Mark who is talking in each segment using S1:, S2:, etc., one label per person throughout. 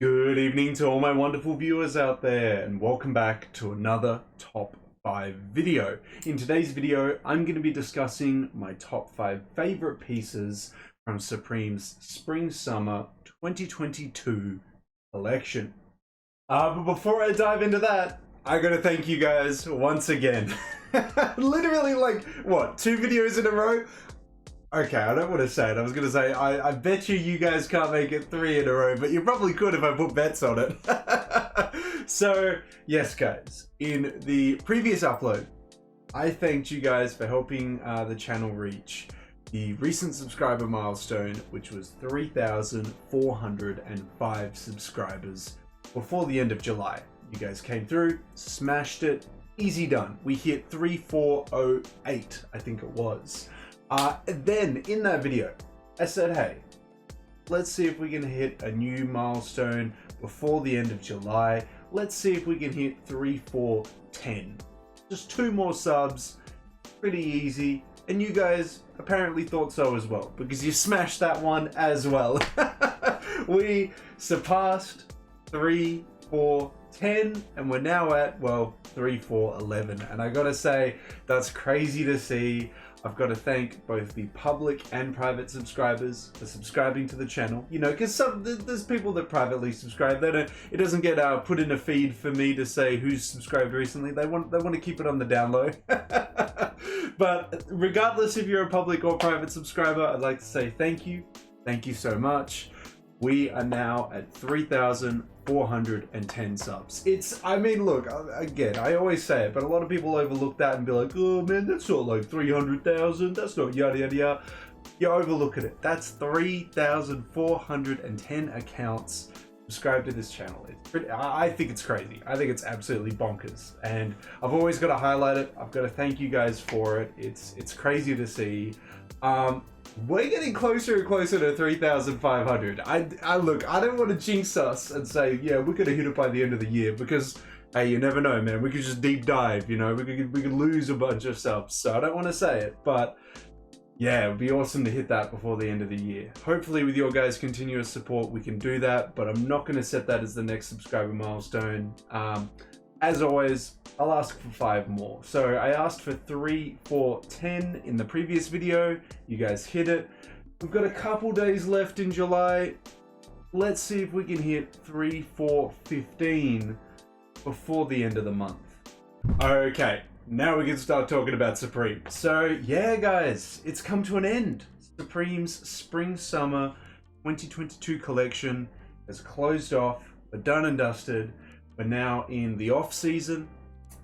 S1: Good evening to all my wonderful viewers out there, and welcome back to another top 5 video. In today's video, I'm going to be discussing my top 5 favorite pieces from Supreme's Spring-Summer 2022 collection. But before I dive into that, I gotta thank you guys once again. Literally, like, what, 2 videos in a row? Okay, I don't want to say it. I was going to say, I bet you guys can't make it 3 in a row, but you probably could if I put bets on it. So, yes, guys, in the previous upload, I thanked you guys for helping the channel reach the recent subscriber milestone, which was 3,405 subscribers before the end of July. You guys came through, smashed it, easy done. We hit 3,408, I think it was. Then in that video, I said, hey, let's see if we can hit a new milestone before the end of July. Let's see if we can hit 3,410. Just 2 more subs, pretty easy. And you guys apparently thought so as well, because you smashed that one as well. We surpassed 3,410, and we're now at, well, 3,411. And I gotta say, that's crazy to see. I've got to thank both the public and private subscribers for subscribing to the channel. You know, because there's people that privately subscribe. It doesn't get put in a feed for me to say who's subscribed recently. They want to keep it on the down low. But regardless if you're a public or private subscriber, I'd like to say thank you. Thank you so much. We are now at 3,410 subs. I mean, look, again, I always say it, but a lot of people overlook that and be like, oh man, that's not like 300,000. That's not yada, yada, yada. You overlook at it. That's 3,410 accounts subscribed to this channel. I think it's crazy. I think it's absolutely bonkers. And I've always got to highlight it. I've got to thank you guys for it. It's crazy to see. We're getting closer and closer to 3,500. Look, I don't want to jinx us and say, yeah, we're going to hit it by the end of the year, because, hey, you never know, man. We could just deep dive, you know, we could lose a bunch of subs. So I don't want to say it, but yeah, it would be awesome to hit that before the end of the year. Hopefully with your guys' continuous support, we can do that, but I'm not going to set that as the next subscriber milestone. As always, I'll ask for 5 more. So I asked for 3,410 in the previous video. You guys hit it. We've got a couple days left in July. Let's see if we can hit 3,415 before the end of the month. Okay, now we can start talking about Supreme. So yeah, guys, it's come to an end. Supreme's Spring-Summer 2022 collection has closed off. We're done and dusted. We're now in the off season,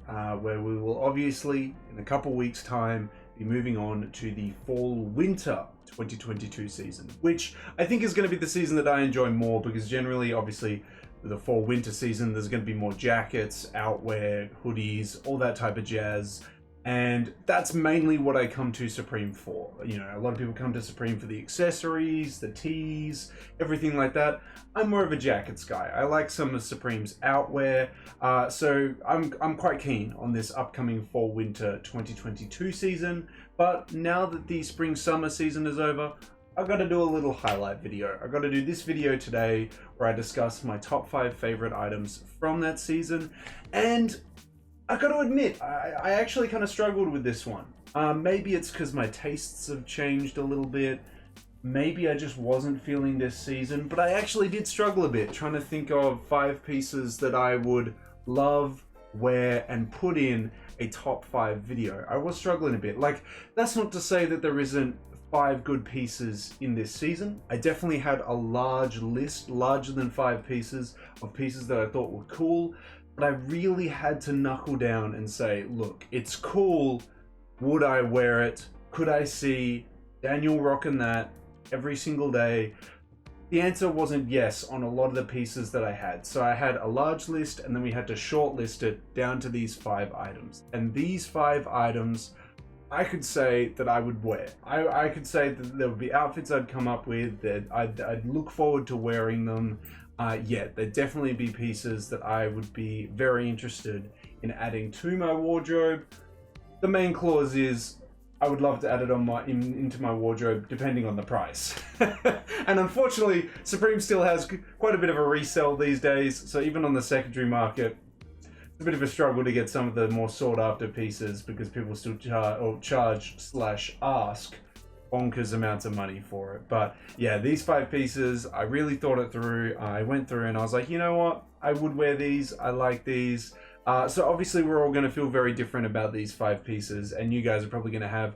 S1: where we will obviously, in a couple weeks' time, be moving on to the fall-winter 2022 season, which I think is going to be the season that I enjoy more, because generally, obviously, with the fall-winter season, there's going to be more jackets, outwear, hoodies, all that type of jazz. And that's mainly what I come to Supreme for. You know, a lot of people come to Supreme for the accessories, the tees, everything like that. I'm more of a jackets guy. I like some of Supreme's outwear. So I'm quite keen on this upcoming fall-winter 2022 season. But now that the spring-summer season is over, I've got to do a little highlight video. I've got to do this video today where I discuss my top 5 favorite items from that season. And I got to admit, I actually kind of struggled with this one. Maybe it's because my tastes have changed a little bit. Maybe I just wasn't feeling this season, but I actually did struggle a bit trying to think of 5 pieces that I would love, wear, and put in a top 5 video. I was struggling a bit. Like, that's not to say that there isn't 5 good pieces in this season. I definitely had a large list, larger than 5 pieces, of pieces that I thought were cool. But I really had to knuckle down and say, look, it's cool. Would I wear it? Could I see Danyal rocking that every single day? The answer wasn't yes on a lot of the pieces that I had. So I had a large list, and then we had to shortlist it down to these 5 items. And these 5 items, I could say that I would wear. I could say that there would be outfits I'd come up with, that I'd look forward to wearing them. Yeah, there'd definitely be pieces that I would be very interested in adding to my wardrobe. The main clause is I would love to add it on into my wardrobe, depending on the price. And unfortunately, Supreme still has quite a bit of a resell these days, so even on the secondary market, it's a bit of a struggle to get some of the more sought after pieces because people still charge/ask bonkers amounts of money for it. But yeah, these 5 pieces, I really thought it through. I went through and I was like, you know what? I would wear these. I like these. So obviously we're all going to feel very different about these 5 pieces, and you guys are probably going to have,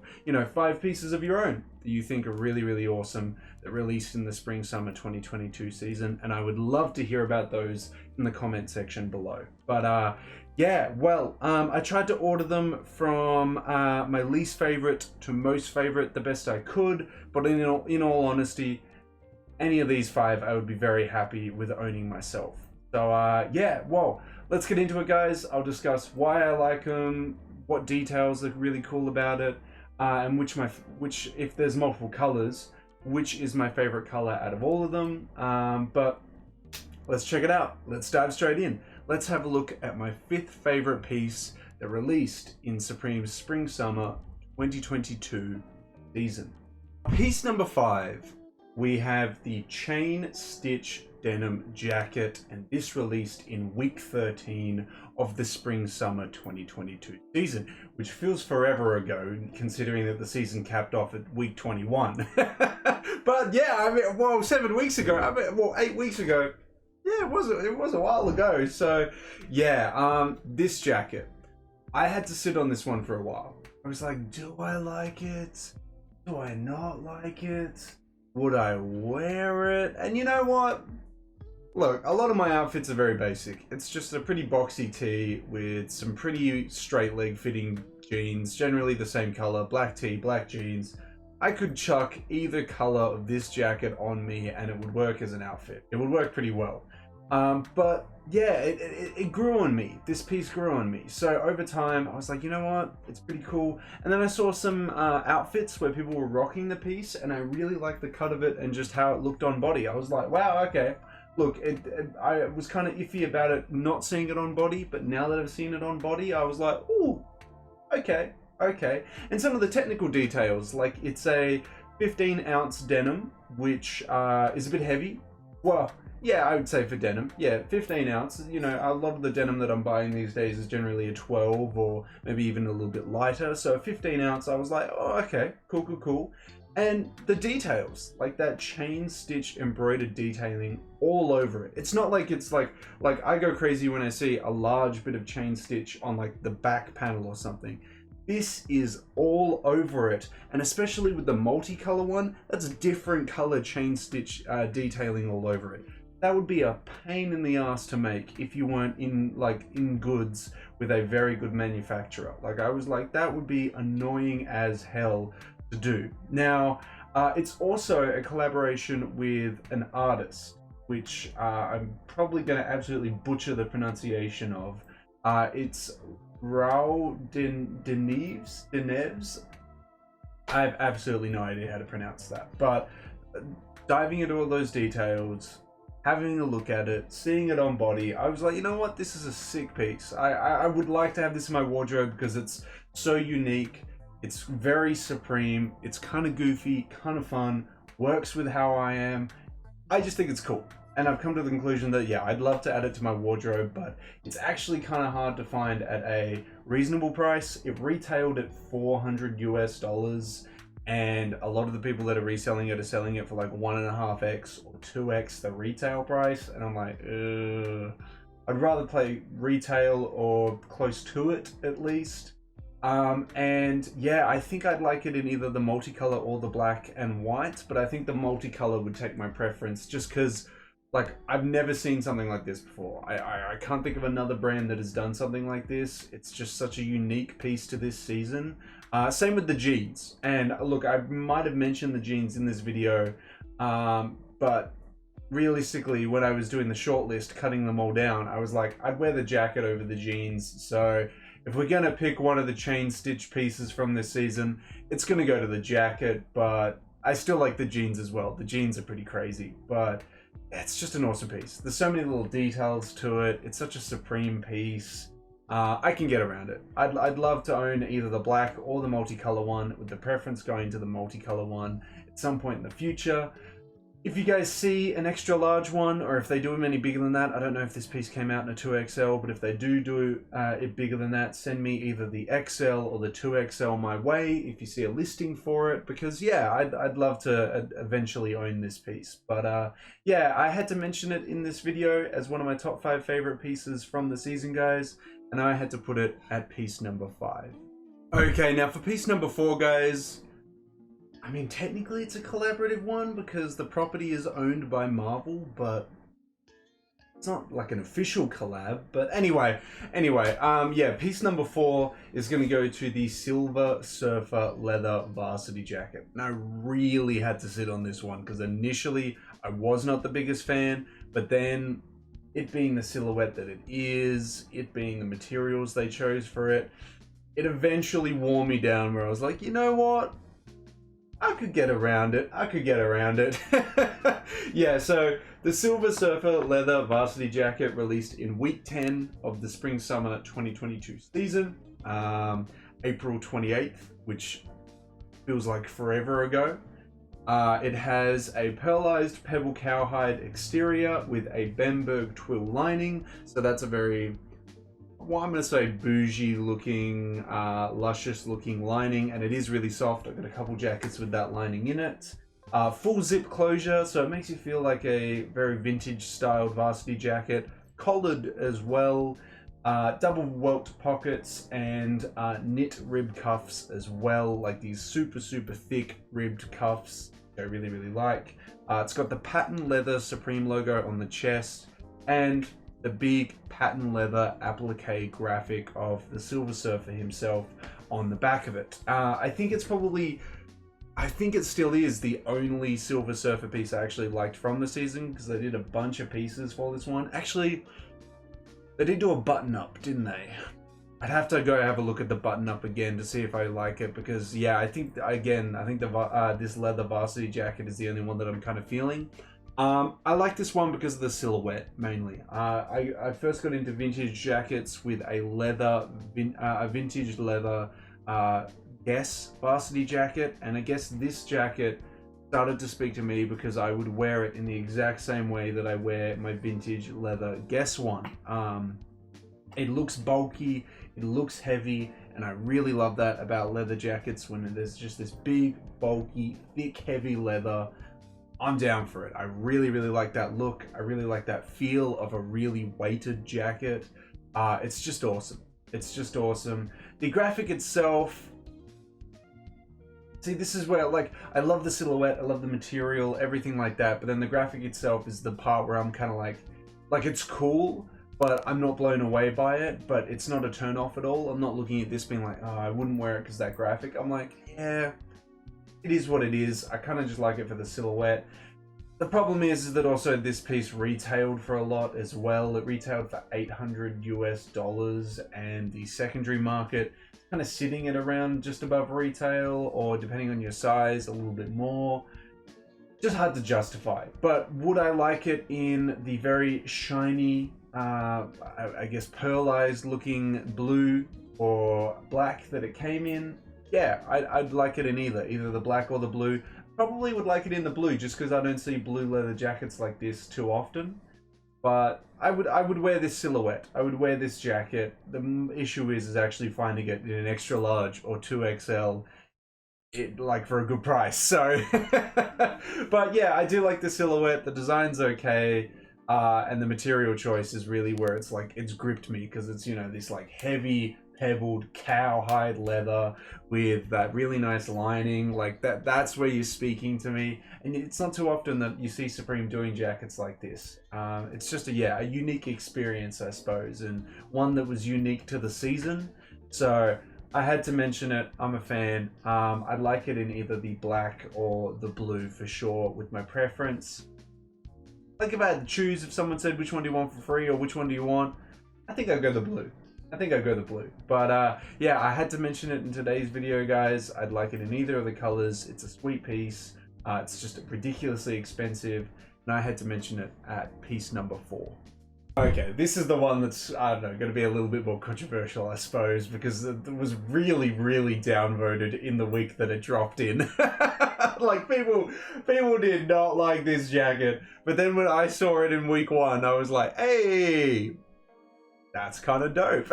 S1: 5 pieces of your own that you think are really, really awesome that released in the spring summer 2022 season, and I would love to hear about those in the comment section below. But yeah, well, I tried to order them from my least favorite to most favorite the best I could, but in all honesty, any of these 5 I would be very happy with owning myself. So yeah, well, let's get into it, guys. I'll discuss why I like them, what details are really cool about it, and which if there's multiple colors, which is my favorite color out of all of them. But let's check it out. Let's dive straight in. Let's have a look at my 5th favorite piece that released in Supreme's Spring Summer 2022 season. Piece number 5, we have the chain stitch denim jacket, and this released in week 13 of the spring summer 2022 season, which feels forever ago considering that the season capped off at week 21. But yeah, I mean, well, 7 weeks ago, 8 weeks ago, yeah, it was a while ago. So yeah, this jacket, I had to sit on this one for a while. I was like, do I like it? Do I not like it? Would I wear it? And you know what? Look, a lot of my outfits are very basic. It's just a pretty boxy tee with some pretty straight leg fitting jeans, generally the same color, black tee, black jeans. I could chuck either color of this jacket on me and it would work as an outfit. It would work pretty well. But yeah, it grew on me. This piece grew on me. So over time, I was like, you know what? It's pretty cool. And then I saw some outfits where people were rocking the piece, and I really liked the cut of it and just how it looked on body. I was like, wow, okay. Look, I was kind of iffy about it not seeing it on body, but now that I've seen it on body, I was like, ooh, okay. And some of the technical details, like it's a 15-ounce denim, which is a bit heavy. Well, yeah, I would say for denim, yeah, 15 ounce. A lot of the denim that I'm buying these days is generally a 12 or maybe even a little bit lighter. So a 15 ounce, I was like, oh, okay, cool. And the details, like that chain stitch embroidered detailing all over it. It's not like it's like I go crazy when I see a large bit of chain stitch on like the back panel or something. This is all over it, and especially with the multicolor one, that's different color chain stitch detailing all over it. That would be a pain in the ass to make if you weren't in goods with a very good manufacturer. Like I was like, that would be annoying as hell to do. Now, it's also a collaboration with an artist, which I'm probably going to absolutely butcher the pronunciation of. It's Raul Deneves. I have absolutely no idea how to pronounce that. But diving into all those details, having a look at it, seeing it on body, I was like, you know what? This is a sick piece. I would like to have this in my wardrobe because it's so unique. It's very Supreme. It's kind of goofy, kind of fun, works with how I am. I just think it's cool. And I've come to the conclusion that, yeah, I'd love to add it to my wardrobe, but it's actually kind of hard to find at a reasonable price. It retailed at $400 US, and a lot of the people that are reselling it are selling it for like 1.5x or 2x the retail price. And I'm like, I'd rather play retail or close to it at least. And yeah, I think I'd like it in either the multicolor or the black and white, but I think the multicolor would take my preference just because, like, I've never seen something like this before. I can't think of another brand that has done something like this. It's just such a unique piece to this season. Same with the jeans. And look, I might have mentioned the jeans in this video, but realistically, when I was doing the shortlist, cutting them all down, I was like, I'd wear the jacket over the jeans. So if we're going to pick one of the chain stitch pieces from this season, it's going to go to the jacket, but I still like the jeans as well. The jeans are pretty crazy, but it's just an awesome piece. There's so many little details to it. It's such a Supreme piece. I can get around it. I'd love to own either the black or the multicolor one, with the preference going to the multicolor one at some point in the future. If you guys see an extra large one, or if they do them any bigger than that, I don't know if this piece came out in a 2XL, but if they do it bigger than that, send me either the XL or the 2XL my way if you see a listing for it, because yeah, I'd love to eventually own this piece. But yeah, I had to mention it in this video as one of my top 5 favorite pieces from the season, guys, and I had to put it at piece number 5. Okay, now for piece number 4, guys, I mean, technically it's a collaborative one because the property is owned by Marvel, but it's not like an official collab. But anyway, yeah, piece number 4 is going to go to the Silver Surfer leather varsity jacket. And I really had to sit on this one because initially I was not the biggest fan, but then it being the silhouette that it is, it being the materials they chose for it, it eventually wore me down where I was like, you know what? I could get around it. Yeah, so the Silver Surfer leather varsity jacket released in week 10 of the spring-summer 2022 season, April 28th, which feels like forever ago. It has a pearlized pebble cowhide exterior with a Bamberg twill lining, so that's a very, well, I'm going to say bougie looking, luscious looking lining, and it is really soft. I've got a couple jackets with that lining in it. Full zip closure, so it makes you feel like a very vintage styled varsity jacket. Collared as well. Double welt pockets and knit rib cuffs as well, like these super thick ribbed cuffs I really like. It's got the patent leather Supreme logo on the chest and the big patent leather applique graphic of the Silver Surfer himself on the back of it. I think it still is the only Silver Surfer piece I actually liked from the season, because they did a bunch of pieces for this one. Actually, they did do a button up, didn't they? I'd have to go have a look at the button up again to see if I like it, because yeah, I think this leather varsity jacket is the only one that I'm kind of feeling. I like this one because of the silhouette, mainly. I first got into vintage jackets with a vintage leather Guess varsity jacket, and I guess this jacket started to speak to me because I would wear it in the exact same way that I wear my vintage leather Guess one. It looks bulky, it looks heavy, and I really love that about leather jackets, when there's just this big, bulky, thick, heavy leather. I'm down for it. I really like that look. I really like that feel of a really weighted jacket. It's just awesome. It's just awesome. The graphic itself, see, this is where, like, I love the silhouette, I love the material, everything like that, but then the graphic itself is the part where I'm kind of like it's cool, but I'm not blown away by it, but it's not a turn off at all. I'm not looking at this being like, oh, I wouldn't wear it because that graphic. I'm like, yeah, it is what it is. I kind of just like it for the silhouette. The problem is that also this piece retailed for a lot as well. It retailed for $800 US, and the secondary market is kind of sitting at around just above retail, or depending on your size, a little bit more. Just hard to justify. But would I like it in the very shiny, I guess pearlized looking blue or black that it came in? Yeah, I'd like it in either the black or the blue. Probably would like it in the blue, just because I don't see blue leather jackets like this too often. But I would wear this silhouette. I would wear this jacket. The issue is actually finding it in an extra large or 2XL, like for a good price. So, but yeah, I do like the silhouette. The design's okay. And the material choice is really where it's like, it's gripped me, because it's, you know, this like heavy pebbled cowhide leather with that really nice lining. Like that's where you're speaking to me, and it's not too often that you see Supreme doing jackets like this. It's just a unique experience, I suppose, and one that was unique to the season, so I had to mention it. I'm a fan. I'd like it in either the black or the blue for sure, with my preference. Like, if I had to choose, if someone said which one do you want for free or which one do you want, I think I'd go the blue. But yeah, I had to mention it in today's video, guys. I'd like it in either of the colors. It's a sweet piece. It's just ridiculously expensive, and I had to mention it at piece number 4. Okay, this is the one that's, I don't know, going to be a little bit more controversial, I suppose, because it was really, really downvoted in the week that it dropped in. Like, people did not like this jacket, but then when I saw it in week 1, I was like, hey, that's kind of dope.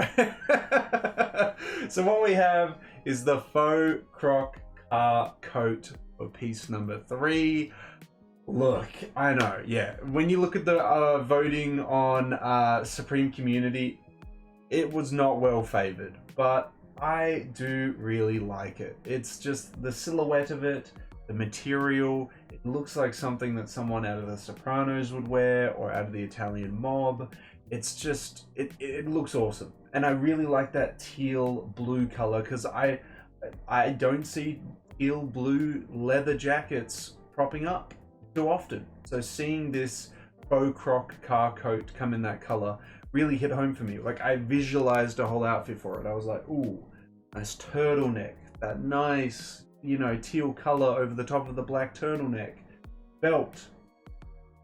S1: So what we have is the faux croc car coat for piece number 3. Look, I know, yeah. When you look at the voting on Supreme Community, it was not well favored, but I do really like it. It's just the silhouette of it, the material. It looks like something that someone out of The Sopranos would wear or out of the Italian Mob. It's just, it looks awesome. And I really like that teal blue color because I don't see teal blue leather jackets propping up too often. So seeing this faux croc car coat come in that color really hit home for me. Like, I visualized a whole outfit for it. I was like, ooh, nice turtleneck, that nice, you know, teal color over the top of the black turtleneck. Belt,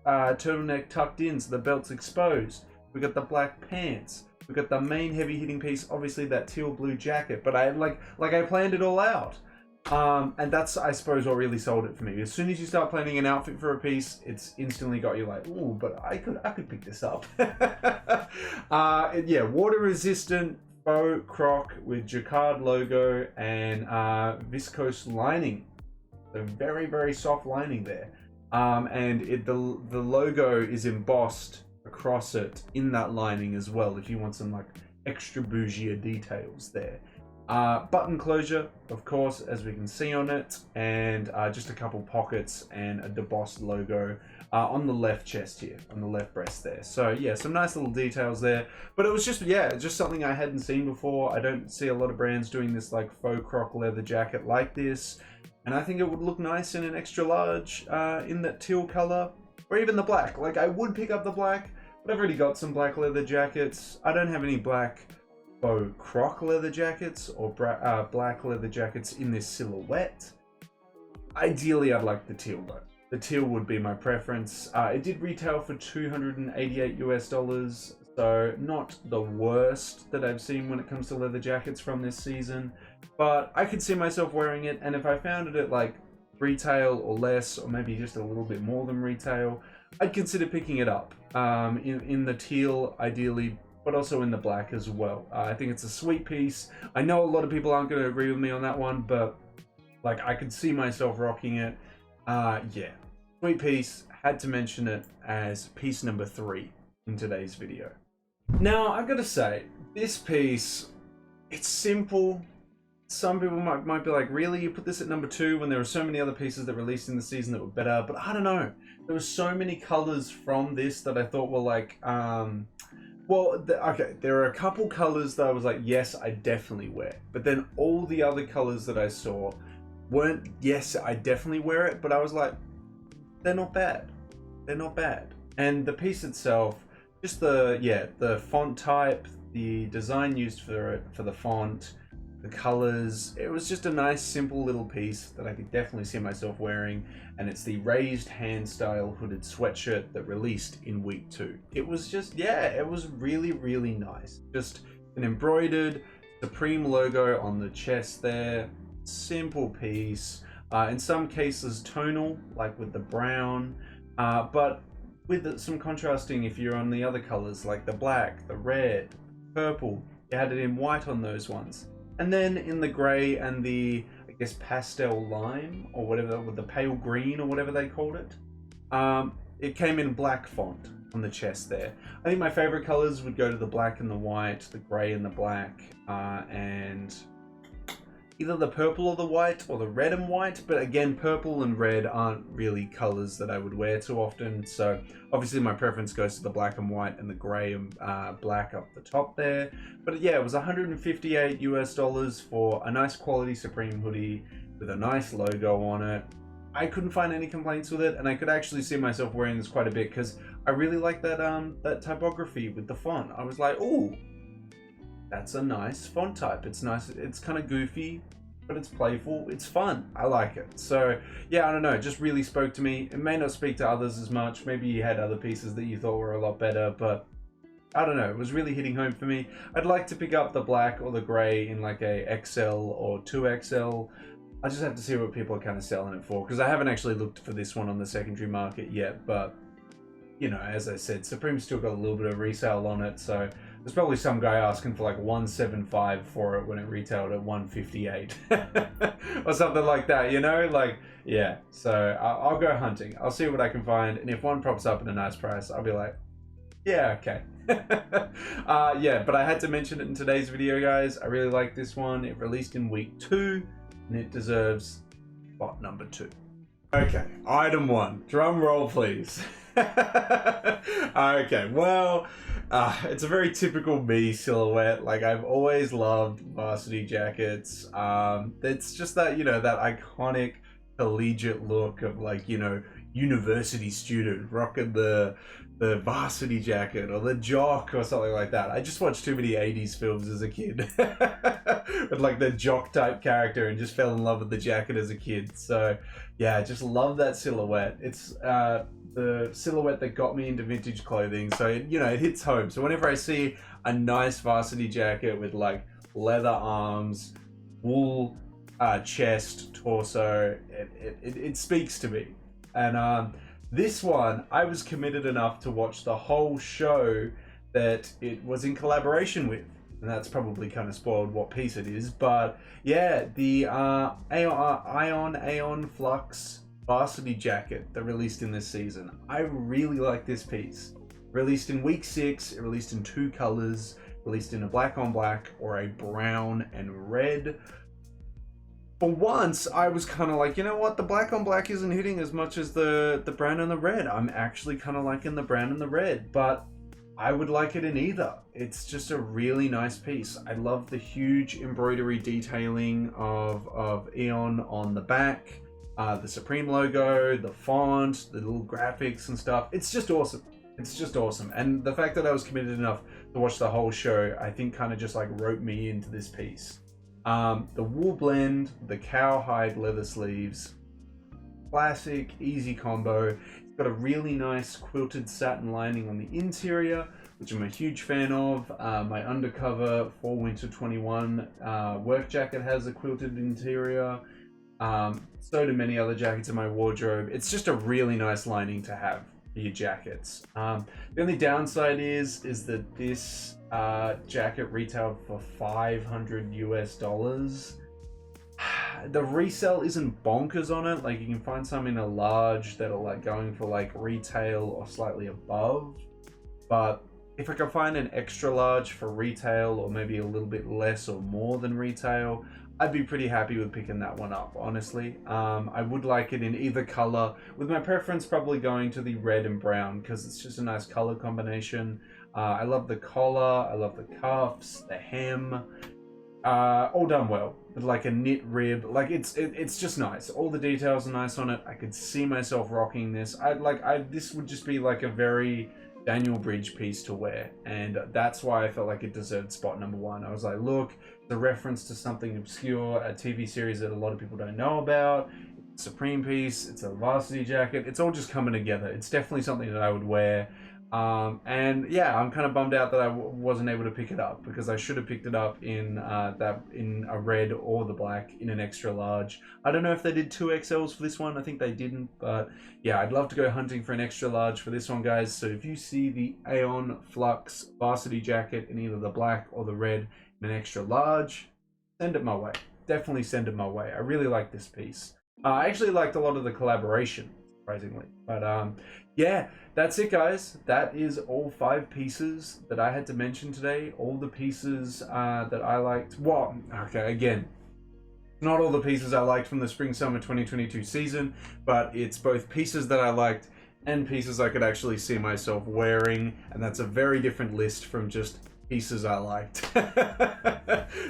S1: turtleneck tucked in so the belt's exposed. We got the black pants. We got the main heavy hitting piece, obviously that teal blue jacket, but I I planned it all out. And that's, I suppose, what really sold it for me. As soon as you start planning an outfit for a piece, it's instantly got you like, ooh, but I could pick this up. Yeah, water resistant faux croc with jacquard logo and viscose lining. So very, very soft lining there. And the logo is embossed across it in that lining as well, if you want some like extra bougie details there. Button closure, of course, as we can see on it, and just a couple pockets and a debossed logo on the left chest here, on the left breast there. So yeah, some nice little details there. But it was just, yeah, just something I hadn't seen before. I don't see a lot of brands doing this like faux croc leather jacket like this. And I think it would look nice in an extra large in that teal color, or even the black. Like, I would pick up the black, but I've already got some black leather jackets. I don't have any black faux croc leather jackets or black leather jackets in this silhouette. Ideally, I'd like the teal though. The teal would be my preference. It did retail for $288 US, so not the worst that I've seen when it comes to leather jackets from this season, but I could see myself wearing it, and if I found it at like retail or less, or maybe just a little bit more than retail, I'd consider picking it up in the teal ideally, but also in the black as well. I think it's a sweet piece. I know a lot of people aren't going to agree with me on that one, but like, I could see myself rocking it. Yeah, sweet piece. Had to mention it as piece number 3 in today's video. Now, I've got to say, this piece, it's simple. Some people might be like, really? You put this at number 2 when there were so many other pieces that released in the season that were better? But I don't know. There were so many colors from this that I thought were like, okay, there are a couple colors that I was like, yes, I definitely wear. But then all the other colors that I saw weren't, yes, I definitely wear it, but I was like, they're not bad. They're not bad. And the piece itself, just the font type, the design used for it, for the font, the colors, it was just a nice, simple little piece that I could definitely see myself wearing. And it's the raised hand style hooded sweatshirt that released in week 2. It was just, yeah, it was really, really nice. Just an embroidered Supreme logo on the chest there. Simple piece. In some cases tonal, like with the brown, but with some contrasting if you're on the other colors, like the black, the red, purple. You had it in white on those ones. And then in the gray and the, I guess, pastel lime, or whatever, with the pale green, or whatever they called it. It came in black font on the chest there. I think my favorite colors would go to the black and the white, the gray and the black, and either the purple or the white, or the red and white. But again, purple and red aren't really colors that I would wear too often. So obviously my preference goes to the black and white and the gray and black up the top there. But yeah, it was $158 US for a nice quality Supreme hoodie with a nice logo on it. I couldn't find any complaints with it, and I could actually see myself wearing this quite a bit because I really like that that typography with the font. I was like, ooh, that's a nice font type. It's nice. It's kind of goofy, but it's playful. It's fun. I like it. So yeah, I don't know. It just really spoke to me. It may not speak to others as much. Maybe you had other pieces that you thought were a lot better, but I don't know, it was really hitting home for me. I'd like to pick up the black or the gray in like a XL or 2XL. I just have to see what people are kind of selling it for, because I haven't actually looked for this one on the secondary market yet, but you know, as I said, Supreme's still got a little bit of resale on it, so there's probably some guy asking for like 175 for it when it retailed at 158 or something like that, you know? Like, yeah, so I'll go hunting. I'll see what I can find, and if one props up at a nice price, I'll be like, yeah, okay. Yeah, but I had to mention it in today's video, guys. I really like this one. It released in week 2, and it deserves spot number 2. Okay, item 1. Drum roll, please. Okay, well, it's a very typical me silhouette. Like, I've always loved varsity jackets. It's just that, you know, that iconic collegiate look of, like, you know, university student rocking the varsity jacket or the jock or something like that. I just watched too many 80s films as a kid with like the jock type character and just fell in love with the jacket as a kid. So yeah, I just love that silhouette. It's the silhouette that got me into vintage clothing. So you know, it hits home. So whenever I see a nice varsity jacket with like leather arms, wool chest, torso, it speaks to me. And this one, I was committed enough to watch the whole show that it was in collaboration with. And that's probably kind of spoiled what piece it is. But yeah, the Aeon Flux varsity jacket that released in this season. I really like this piece. Released in week 6, it released in 2 colors. Released in a black on black or a brown and red. For once, I was kind of like, you know what, the black on black isn't hitting as much as the brown and the red. I'm actually kind of liking the brown and the red, but I would like it in either. It's just a really nice piece. I love the huge embroidery detailing of Aeon on the back, the Supreme logo, the font, the little graphics and stuff. It's just awesome. It's just awesome. And the fact that I was committed enough to watch the whole show, I think kind of just like roped me into this piece. The wool blend, the cowhide leather sleeves, classic, easy combo. It's got a really nice quilted satin lining on the interior, which I'm a huge fan of. My undercover Fall Winter 21 work jacket has a quilted interior. So do many other jackets in my wardrobe. It's just a really nice lining to have for your jackets. The only downside is that this jacket retailed for $500 US. The resale isn't bonkers on it. Like, you can find some in a large that are like going for like retail or slightly above, but if I can find an extra large for retail or maybe a little bit less or more than retail, I'd be pretty happy with picking that one up, honestly. I would like it in either color, with my preference probably going to the red and brown because it's just a nice color combination. I love the collar, I love the cuffs, the hem, all done well with like a knit rib. Like it's just nice. All the details are nice on it. I could see myself rocking this. This would just be like a very Danyal Bridge piece to wear, and that's why I felt like it deserved spot number 1. I was like, look, the reference to something obscure, a TV series that a lot of people don't know about, it's a Supreme piece, it's a varsity jacket, it's all just coming together. It's definitely something that I would wear. And yeah, I'm kind of bummed out that I wasn't able to pick it up, because I should have picked it up in a red or the black in an extra large. I don't know if they did 2XLs for this one. I think they didn't, but yeah, I'd love to go hunting for an extra large for this one, guys. So if you see the Aeon Flux varsity jacket in either the black or the red in an extra large, send it my way. Definitely send it my way. I really like this piece. I actually liked a lot of the collaboration, surprisingly, but yeah, that's it, guys. That is all 5 pieces that I had to mention today. All the pieces that I liked. Well, okay, again, not all the pieces I liked from the Spring-Summer 2022 season, but it's both pieces that I liked and pieces I could actually see myself wearing, and that's a very different list from just pieces I liked.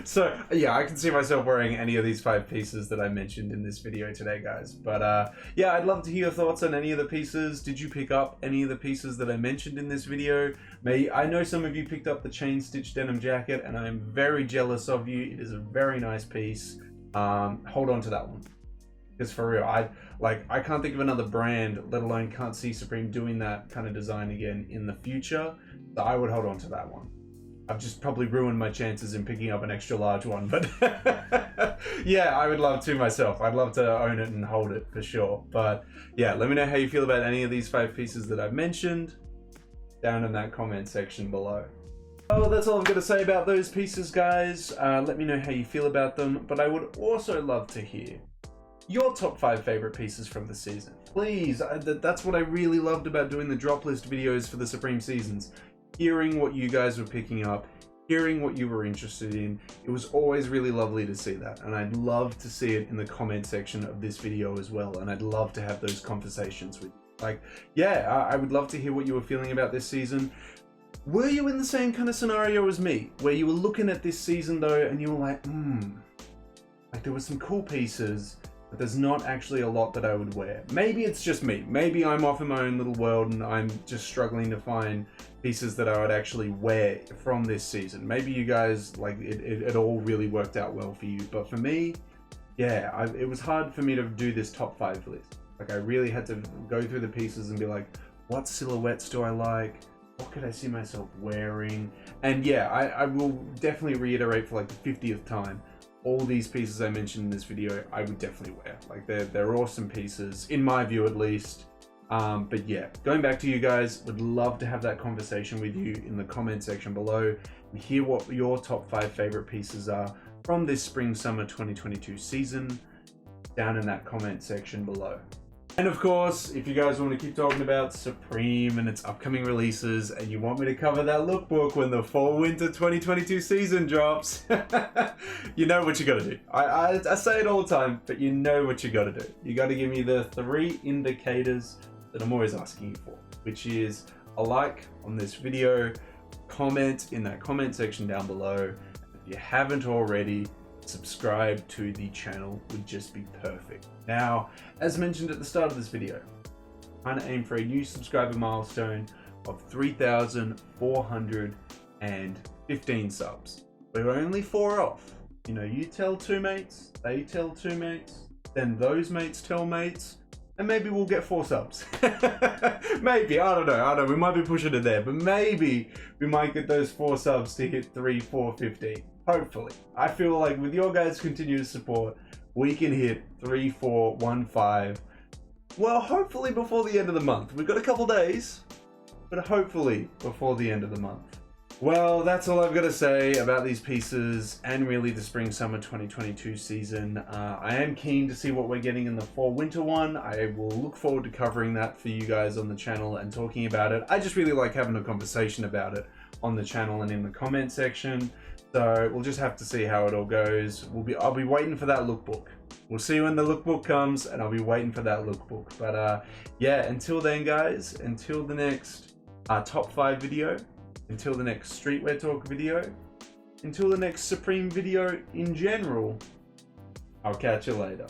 S1: So yeah, I can see myself wearing any of these 5 pieces that I mentioned in this video today, guys. But yeah, I'd love to hear your thoughts on any of the pieces. Did you pick up any of the pieces that I mentioned in this video? I know some of you picked up the chain stitch denim jacket, and I'm very jealous of you. It is a very nice piece. Hold on to that one, Because for real, I can't think of another brand, let alone can't see Supreme doing that kind of design again in the future. So I would hold on to that one. I've just probably ruined my chances in picking up an extra large one, but yeah, I would love to myself. I'd love to own it and hold it for sure. But yeah, let me know how you feel about any of these 5 pieces that I've mentioned down in that comment section below. Well, that's all I've got to say about those pieces, guys. Let me know how you feel about them, but I would also love to hear your top 5 favorite pieces from the season. Please, that's what I really loved about doing the drop list videos for the Supreme seasons. Hearing what you guys were picking up, hearing what you were interested in. It was always really lovely to see that, and I'd love to see it in the comment section of this video as well, and I'd love to have those conversations with you. Like, yeah, I would love to hear what you were feeling about this season. Were you in the same kind of scenario as me, where you were looking at this season though, and you were like, like there were some cool pieces, but there's not actually a lot that I would wear. Maybe it's just me. Maybe I'm off in my own little world and I'm just struggling to find pieces that I would actually wear from this season. Maybe you guys, like, it all really worked out well for you. But for me, yeah, it was hard for me to do this top 5 list. Like, I really had to go through the pieces and be like, what silhouettes do I like? What could I see myself wearing? And yeah, I will definitely reiterate for like the 50th time, all these pieces I mentioned in this video, I would definitely wear. Like they're awesome pieces, in my view at least. But yeah, going back to you guys, would love to have that conversation with you in the comment section below and hear what your top 5 favorite pieces are from this spring-summer 2022 season down in that comment section below. And of course, if you guys want to keep talking about Supreme and its upcoming releases, and you want me to cover that lookbook when the fall-winter 2022 season drops, you know what you gotta do. I say it all the time, but you know what you gotta do. You gotta give me the 3 indicators that I'm always asking you for, which is a like on this video, comment in that comment section down below. If you haven't already, subscribe to the channel would just be perfect. Now, as mentioned at the start of this video, I'm trying to aim for a new subscriber milestone of 3,415 subs. We're only 4 off. You know, you tell 2 mates, they tell 2 mates, then those mates tell mates, and maybe we'll get 4 subs. Maybe, I don't know, we might be pushing it there, but maybe we might get those 4 subs to hit 3,415. Hopefully. I feel like with your guys' continuous support, we can hit 3,415. Well, hopefully before the end of the month. We've got a couple days, but hopefully before the end of the month. Well, that's all I've got to say about these pieces and really the spring-summer 2022 season. I am keen to see what we're getting in the fall-winter one. I will look forward to covering that for you guys on the channel and talking about it. I just really like having a conversation about it on the channel and in the comment section. So we'll just have to see how it all goes. I'll be waiting for that lookbook. We'll see when the lookbook comes, and I'll be waiting for that lookbook. But yeah, until then, guys, until the next top 5 video, until the next streetwear talk video, until the next Supreme video in general, I'll catch you later.